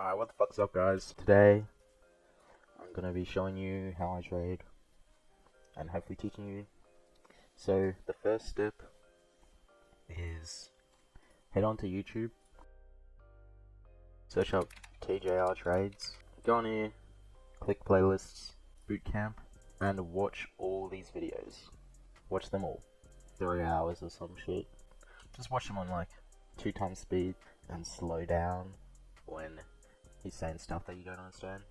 Alright, what the fuck's up, guys? Today, I'm gonna be showing you how I trade and hopefully teaching you. So, the first step is head on to YouTube, search up TJR Trades, go on here, click playlists, bootcamp, and watch all these videos. Watch them all. 3 hours or some shit. Just watch them on like 2 times speed and slow down when he's saying stuff that you don't understand.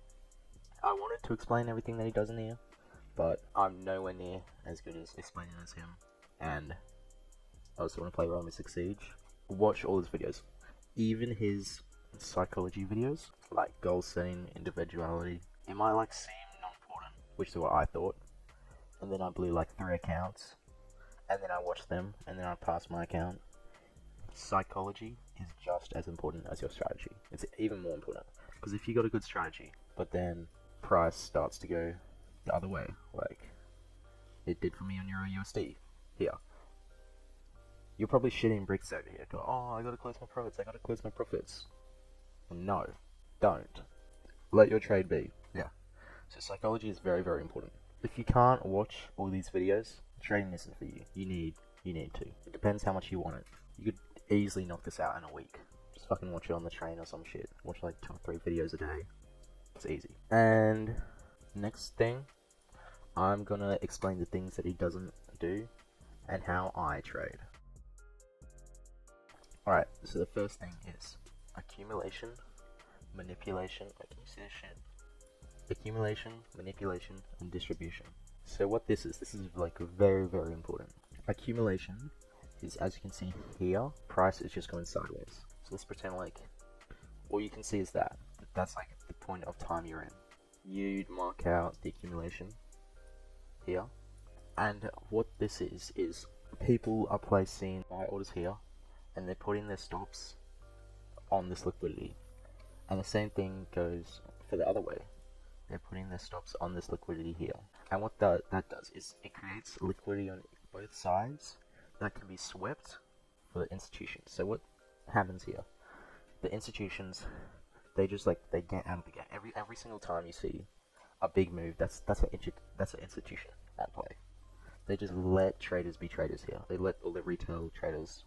I wanted to explain everything that he does in here, but I'm nowhere near as good as explaining as him. And I also want to play Rainbow Six Siege. Watch all his videos, even his psychology videos, like goal setting, individuality. It might like seem not important, which is what I thought. And then I blew like 3 accounts, and then I watched them, and then I passed my account. Psychology is just as important as your strategy. It's even more important, because if you got a good strategy, but then price starts to go the other way, like it did for me on Euro USD here, you're probably shitting bricks over here. Go, oh, I gotta close my profits. No, don't. Let your trade be. Yeah. So psychology is very, very important. If you can't watch all these videos, trading isn't for you. You need to. It depends how much you want it. You could easily knock this out in a week. Just fucking watch it on the train or some shit. Watch like 2 or 3 videos a day. It's easy. And next thing, I'm gonna explain the things that he doesn't do and how I trade. Alright, so the first thing is accumulation, manipulation. Wait, can you see this shit? Accumulation, manipulation, and distribution. So what this is like very, very important. Accumulation is, as you can see here, price is just going sideways. So let's pretend like all you can see is that's like the point of time you're in. You'd mark out the accumulation here, and what this is people are placing buy orders here, and they're putting their stops on this liquidity, and the same thing goes for the other way. They're putting their stops on this liquidity here, and what that does is it creates liquidity on both sides that can be swept for the institutions. So what happens here? The institutions, they just like they get out of the game. Every single time you see a big move, that's an institution at play. They just let traders be traders here. They let all the retail traders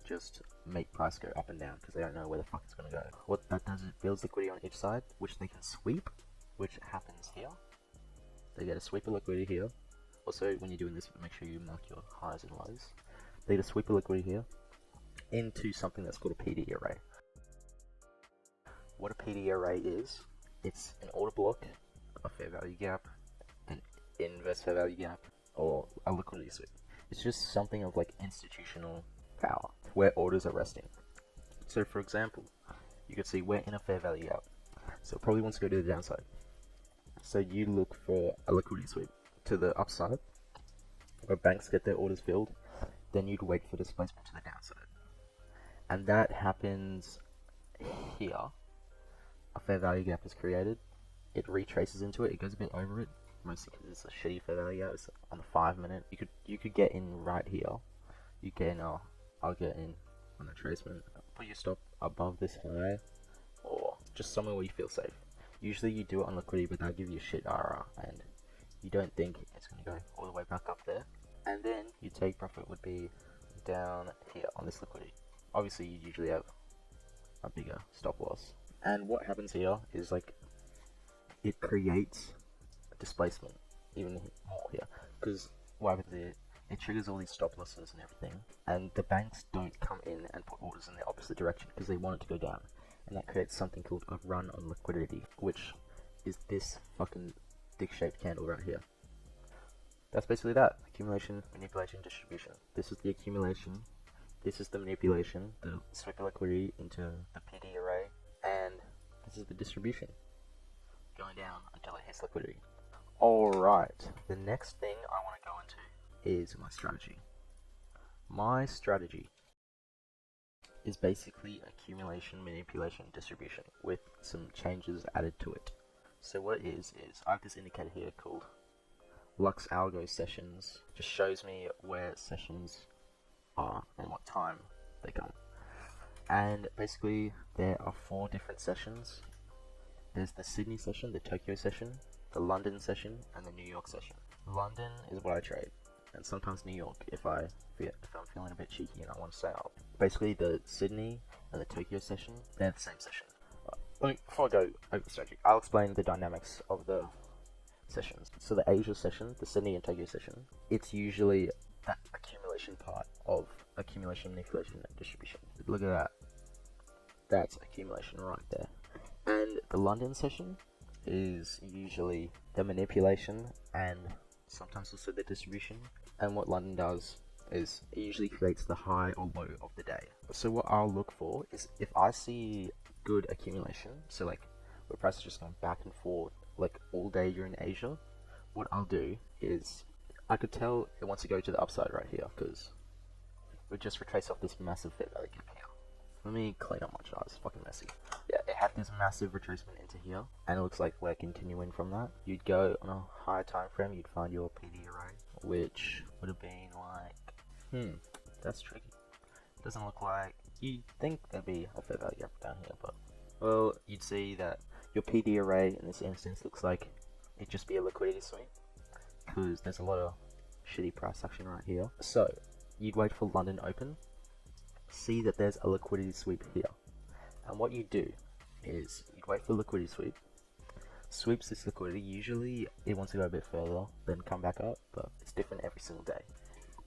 just make price go up and down because they don't know where the fuck it's gonna go. What that does is it builds liquidity on each side, which they can sweep, which happens here. They get a sweep of liquidity here. Also, when you're doing this, make sure you mark your highs and lows. They get a sweep of liquidity here into something that's called a PDRA. What a PDRA is, it's an order block, a fair value gap, an inverse fair value gap, or a liquidity sweep. It's just something of like institutional power where orders are resting. So for example, you could see we're in a fair value gap, so it probably wants to go to the downside. So you look for a liquidity sweep to the upside, where banks get their orders filled, then you'd wait for displacement to the downside. And that happens here. A fair value gap is created, it retraces into it, it goes a bit over it, mostly because it's a shitty fair value gap. It's on the 5 minute. You could get in right here. You get in, I'll get in on the tracement. Put your stop above this high, or just somewhere where you feel safe. Usually you do it on liquidity, but that'll give you a shit IRR, and you don't think it's going to go all the way back up there. And then your take profit would be down here on this liquidity. Obviously you usually have a bigger stop loss. And what happens here is like it creates a displacement even more here, because what happens is it triggers all these stop losses and everything, and the banks don't come in and put orders in the opposite direction because they want it to go down, and that creates something called a run on liquidity, which is this fucking dick-shaped candle right here. That's basically that. Accumulation, manipulation, distribution. This is the accumulation, this is the manipulation, the sweep of liquidity into the PDRA, and this is the distribution, going down until it hits liquidity. Alright, the next thing I want to go into is my strategy. My strategy is basically accumulation, manipulation, distribution, with some changes added to it. So what it is I have this indicator here called Lux Algo Sessions. Just shows me where sessions are and what time they come. And basically there are 4 different sessions. There's the Sydney session, the Tokyo session, the London session, and the New York session. London is what I trade, and sometimes New York if I'm feeling a bit cheeky and I want to stay up. Basically the Sydney and the Tokyo session, they're the same session. Before I go over the strategy, I'll explain the dynamics of the sessions. So the Asia session, the Sydney and Tokyo session, it's usually that accumulation part of accumulation, manipulation, and distribution. Look at that. That's accumulation right there. And the London session is usually the manipulation and sometimes also the distribution. And what London does is it usually creates the high or low of the day. So what I'll look for is if I see good accumulation, so like where price is just going back and forth like all day during Asia, what I'll do is I could tell it wants to go to the upside right here because we just retrace off this massive fair value gap here. Let me clean up my chart, it's fucking messy. Yeah, it had this massive retracement into here, and it looks like we're continuing from that. You'd go on a higher time frame, you'd find your PDRA, which would have been like, that's tricky. Doesn't look like, you'd think there'd be a fair value gap down here, but, well, you'd see that your PDRA in this instance looks like it'd just be a liquidity sweep, because there's a lot of shitty price action right here. So, you'd wait for London open, see that there's a liquidity sweep here, and what you do is you'd wait for liquidity sweep, sweeps this liquidity, usually it wants to go a bit further then come back up, but it's different every single day,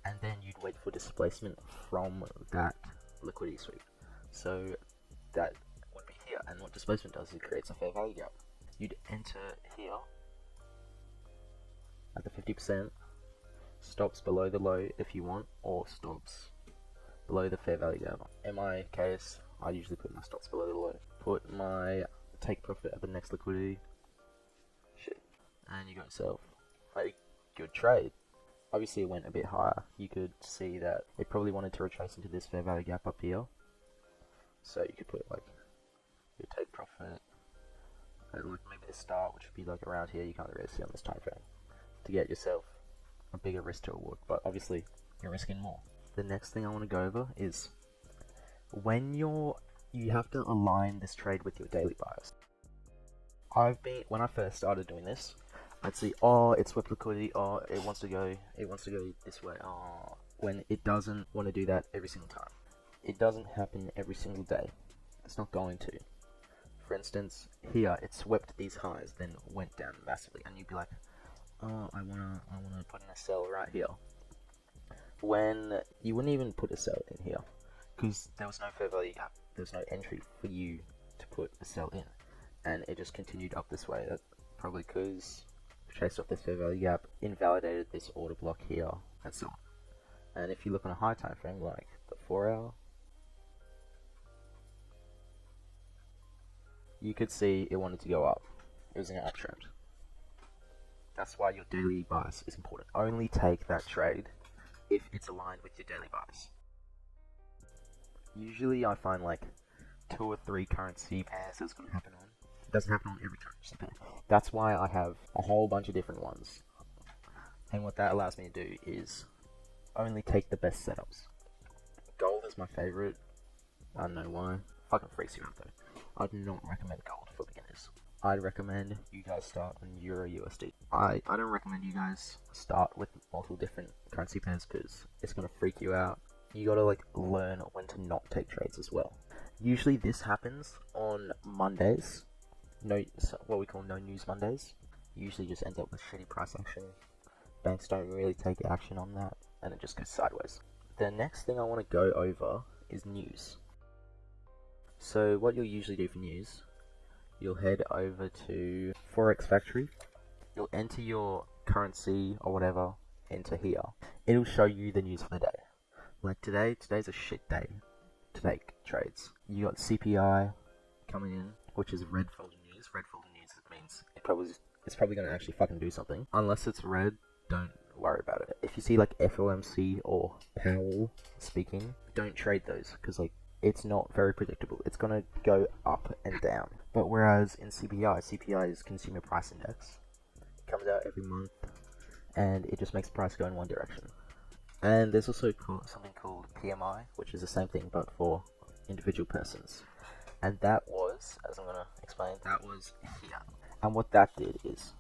and then you'd wait for displacement from that liquidity sweep, so that would be here, and what displacement does is it creates a fair value gap. You'd enter here at the 50%, stops below the low if you want, or stops below the fair value gap. In my case, I usually put my stops below the low. Put my take profit at the next liquidity. Shit. And you got yourself a good trade. Obviously it went a bit higher. You could see that it probably wanted to retrace into this fair value gap up here. So you could put like your take profit at like maybe the start, which would be like around here. You can't really see on this time frame to get yourself a bigger risk to reward, but obviously you're risking more. The next thing I want to go over is when you have to align this trade with your daily bias. When I first started doing this, I'd see, oh, it's swept liquidity, oh, it wants to go this way, oh, when it doesn't want to do that every single time. It doesn't happen every single day. It's not going to. For instance, here it swept these highs, then went down massively, and you'd be like, oh, I wanna put in a sell right here. When you wouldn't even put a sell in here, because there was no fair value gap, there was no entry for you to put a sell in, and it just continued up this way. That's probably because chased off this fair value gap, invalidated this order block here, and so on. And if you look on a high time frame like the 4 hour, you could see it wanted to go up. It was in an uptrend. That's why your daily bias is important. Only take that trade if it's aligned with your daily bias. Usually I find like 2 or 3 currency pairs that's going to happen on. It doesn't happen on every currency pair. That's why I have a whole bunch of different ones. And what that allows me to do is only take the best setups. Gold is my favorite. I don't know why. Fucking freaks you out though. I do not recommend gold for beginners. I'd recommend you guys start on Euro USD. I don't recommend you guys start with multiple different currency pairs because it's going to freak you out. You gotta like learn when to not take trades as well. Usually this happens on Mondays. What we call no news Mondays. Usually just ends up with shitty price action. Banks don't really take action on that and it just goes sideways. The next thing I want to go over is news. So what you'll usually do for news, you'll head over to Forex Factory. You'll enter your currency or whatever into here. It'll show you the news for the day. Like today's a shit day to take trades. You got CPI coming in, which is red folded news. Red folded news means it's probably going to actually fucking do something. Unless it's red, don't worry about it. If you see like FOMC or Powell speaking, don't trade those because like it's not very predictable. It's going to go up and down. But whereas in CPI is Consumer Price Index. It comes out every month and it just makes the price go in one direction. And there's also something called PMI, which is the same thing but for individual persons. And that was, as I'm going to explain, that was here. And what that did is,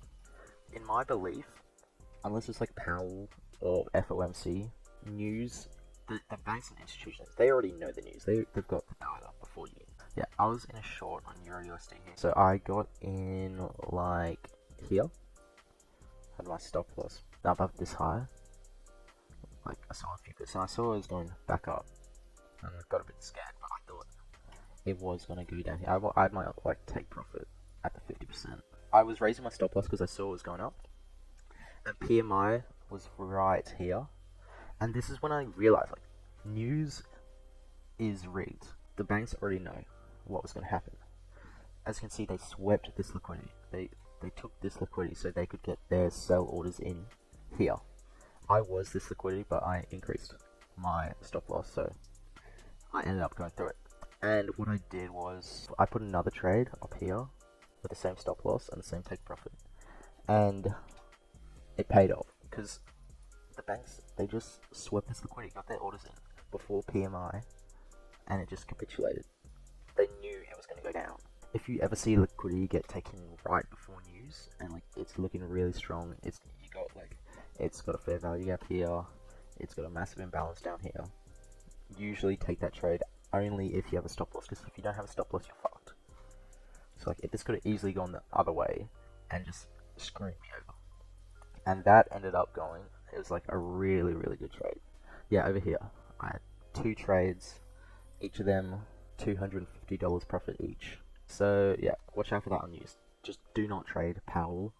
in my belief, unless it's like Powell or FOMC, news, the banks and institutions, they already know the news. They've got the data before you. Yeah, I was in a short on EURUSD here. So I got in like here. Had my stop loss above this high. Like I saw a few bits, and I saw it was going back up. And I got a bit scared, but I thought it was going to go down here. I had my like take profit at the 50%. I was raising my stop loss because I saw it was going up. And PMI was right here. And this is when I realized, like, news is rigged. The banks already know what was going to happen. As you can see, they swept this liquidity. They took this liquidity so they could get their sell orders in here. I was this liquidity, but I increased my stop loss, so I ended up going through it. And what I did was, I put another trade up here with the same stop loss and the same take profit. And it paid off, because the banks, they just swept this liquidity, got their orders in before PMI, and it just capitulated. They knew it was going to go down. If you ever see liquidity get taken right before news, and like it's looking really strong, it's got a fair value gap here, it's got a massive imbalance down here. Usually take that trade only if you have a stop loss, because if you don't have a stop loss, you're fucked. So like, this could have easily gone the other way and just screwed me over. And that ended up going, it was like a really, really good trade. Yeah, over here, I had 2 trades, each of them $250 profit each. So yeah, watch out for that on news. Just do not trade Powell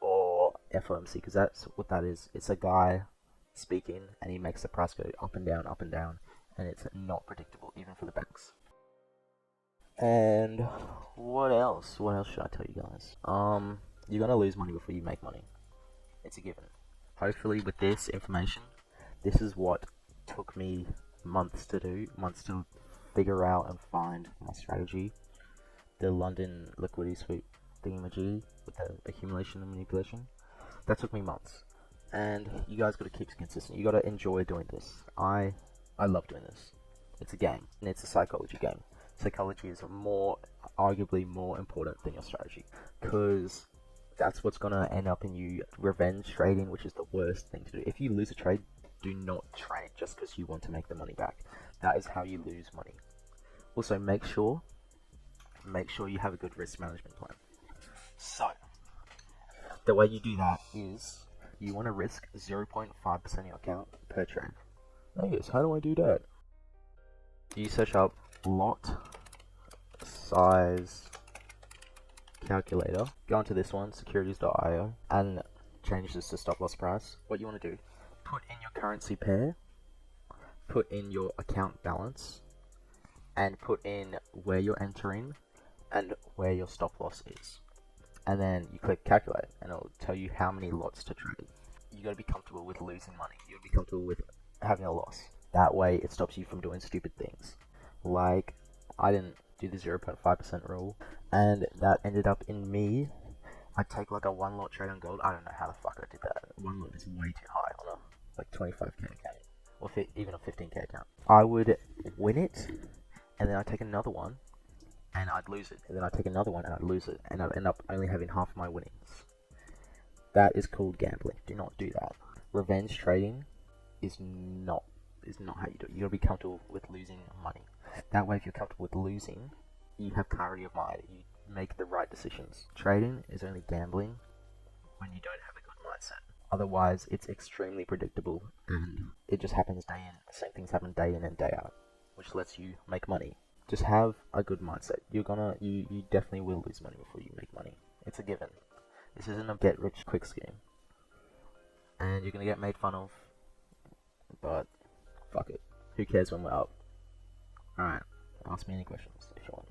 or FOMC, because that's what that is. It's a guy speaking and he makes the price go up and down, and it's not predictable even for the banks. And what else? What else should I tell you guys? You're gonna lose money before you make money. It's a given. Hopefully with this information, this is what took me months to figure out and find my strategy. The London liquidity sweep thingamajig with the accumulation and manipulation. That took me months. And you guys gotta keep it consistent. You gotta enjoy doing this. I love doing this. It's a game, and it's a psychology game. Psychology is arguably more important than your strategy, because that's what's gonna end up in you revenge trading, which is the worst thing to do. If you lose a trade, do not trade just because you want to make the money back. That is how you lose money. Also, make sure you have a good risk management plan. So, the way you do that is you want to risk 0.5% of your account per trade. Angus, how do I do that? You search up lot size calculator, go into this one, securities.io, and change this to stop loss price. What you want to do, put in your currency pair, put in your account balance, and put in where you're entering and where your stop loss is. And then you click calculate, and it'll tell you how many lots to trade. You gotta be comfortable with losing money. You gotta be comfortable with having a loss. That way it stops you from doing stupid things. Like, I didn't do the 0.5% rule, and that ended up in me. I'd take like a 1 lot trade on gold. I don't know how the fuck I did that. 1 lot is way too high on a like 25k account, or even a 15k account. I would win it, and then I'd take another one, and I'd lose it, and then I'd take another one, and I'd lose it, and I'd end up only having half of my winnings. That is called gambling. Do not do that. Revenge trading is not how you do it. You gotta be comfortable with losing money. That way, if you're comfortable with losing, you have clarity of mind. You make the right decisions. Trading is only gambling when you don't have a good mindset. Otherwise, it's extremely predictable, and it just happens day in. The same things happen day in and day out, which lets you make money. Just have a good mindset. You definitely will lose money before you make money. It's a given. This isn't a get rich quick scheme, and you're gonna get made fun of. But fuck it. Who cares when we're up? Alright, ask me any questions if you want.